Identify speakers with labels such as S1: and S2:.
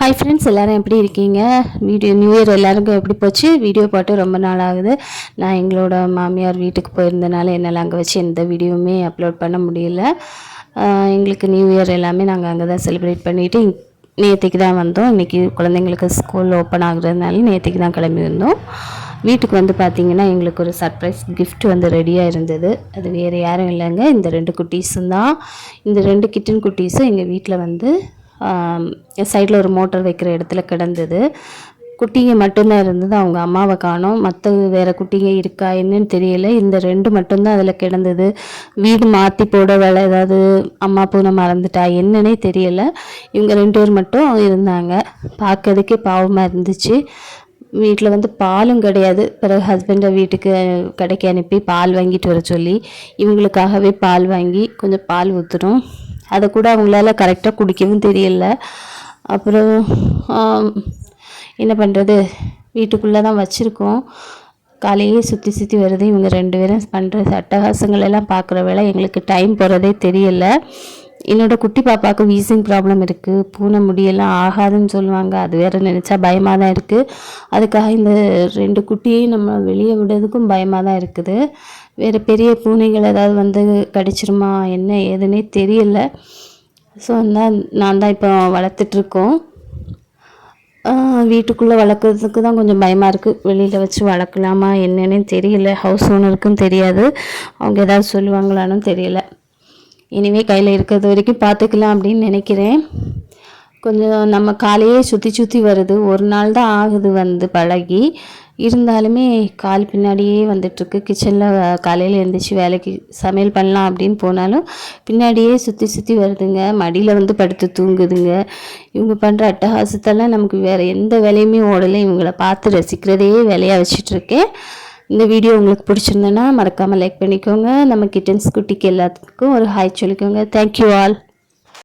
S1: Hi friends, எல்லோரும் எப்படி இருக்கீங்க? நியூ இயர் எல்லாருக்கும் எப்படி போச்சு? வீடியோ போட்டு ரொம்ப நாள் ஆகுது. நான் எங்களோட மாமியார் வீட்டுக்கு போயிருந்தனால என்னால் அங்கே வச்சு எந்த வீடியோவுமே அப்லோட் பண்ண முடியல. எங்களுக்கு நியூ இயர் எல்லாமே நாங்கள் அங்கே தான் செலிப்ரேட் பண்ணிவிட்டு நேற்றுக்கு தான் வந்தோம். இன்றைக்கி குழந்தைங்களுக்கு ஸ்கூல் ஓப்பன் ஆகுறதுனால நேற்றுக்கு தான் கிளம்பி வந்தோம். வீட்டுக்கு வந்து பார்த்திங்கன்னா எங்களுக்கு ஒரு சர்ப்ரைஸ் கிஃப்ட் வந்து ரெடியாக இருந்தது. அது வேறு யாரும் இல்லைங்க, இந்த 2 குட்டீஸும் தான். இந்த 2 கிட்டன் குட்டீஸும் எங்கள் வீட்டில் வந்து சைடில் ஒரு மோட்டர் வைக்கிற இடத்துல கிடந்தது. குட்டிங்க மட்டும்தான் இருந்தது. அவங்க அம்மாவை காணோம். மற்ற வேறு குட்டிங்க இருக்கா என்னன்னு தெரியல. இந்த 2 மட்டும்தான் அதில் கிடந்தது. வீடு மாற்றி போட வேலை ஏதாவது அம்மா பூனை மறந்துட்டா என்னன்னே தெரியல. இவங்க 2 பேர் மட்டும் இருந்தாங்க. பார்க்கறதுக்கே பாவமாக இருந்துச்சு. வீட்டில் வந்து பாலும் கிடையாது. பிறகு ஹஸ்பண்டை வீட்டுக்கு கடைக்கு அனுப்பி பால் வாங்கிட்டு வர சொல்லி இவங்களுக்காகவே பால் வாங்கி கொஞ்சம் பால் ஊற்றுனோம். அதை கூட அவங்களால கரெக்டாக குடிக்கவும் தெரியல. அப்புறம் என்ன பண்ணுறது, வீட்டுக்குள்ளே தான் வச்சுருக்கோம். காலையே சுற்றி சுற்றி வருது. இவங்க 2 பேரும் பண்ணுற அட்டகாசங்கள் எல்லாம் பார்க்குற வேலை எங்களுக்கு டைம் போகிறதே தெரியல. என்னோடய குட்டி பாப்பாவுக்கு வீசிங் ப்ராப்ளம் இருக்குது. பூனை முடியெல்லாம் ஆகாதுன்னு சொல்லுவாங்க. அது வேறு நினச்சா பயமாக தான் இருக்குது. அதுக்காக இந்த 2 குட்டியையும் நம்ம வெளியே விடுறதுக்கும் பயமாக தான் இருக்குது. வேறு பெரிய பூனைகள் ஏதாவது வந்து கடிச்சிருமா என்ன ஏதுன்னே தெரியல. ஸோ நான் தான் இப்போ வளர்த்துட்ருக்கோம். வீட்டுக்குள்ளே வளர்க்குறதுக்கு தான் கொஞ்சம் பயமாக இருக்குது. வெளியில் வச்சு வளர்க்கலாமா என்னன்னு தெரியல. ஹவுஸ் ஓனருக்கும் தெரியாது. அவங்க ஏதாவது சொல்லுவாங்களான்னு தெரியல. இனிமேல் கையில் இருக்கிறது வரைக்கும் பார்த்துக்கலாம் அப்படின்னு நினைக்கிறேன். கொஞ்சம் நம்ம காலையே சுற்றி சுற்றி வருது. ஒரு நாள் தான் ஆகுது வந்து பழகி. இருந்தாலுமே கால் பின்னாடியே வந்துட்டுருக்கு. கிச்சனில் காலையில் எழுந்திரிச்சி வேலைக்கு சமையல் பண்ணலாம் அப்படின்னு போனாலும் பின்னாடியே சுற்றி சுற்றி வருதுங்க. மடியில் வந்து படுத்து தூங்குதுங்க. இவங்க பண்ணுற அட்டகாசத்தெல்லாம் நமக்கு வேறு எந்த வேலையுமே ஓடலை. இவங்கள பார்த்து ரசிக்கிறதே வேலையாக வச்சிட்ருக்கேன். இந்த வீடியோ உங்களுக்கு பிடிச்சிருந்தேன்னா மறக்காமல் லைக் பண்ணிக்கோங்க. நம்ம கிட்டன்ஸ் குட்டிக்கு எல்லாத்துக்கும் ஒரு ஹாய் சொல்லிக்கோங்க. Thank you all.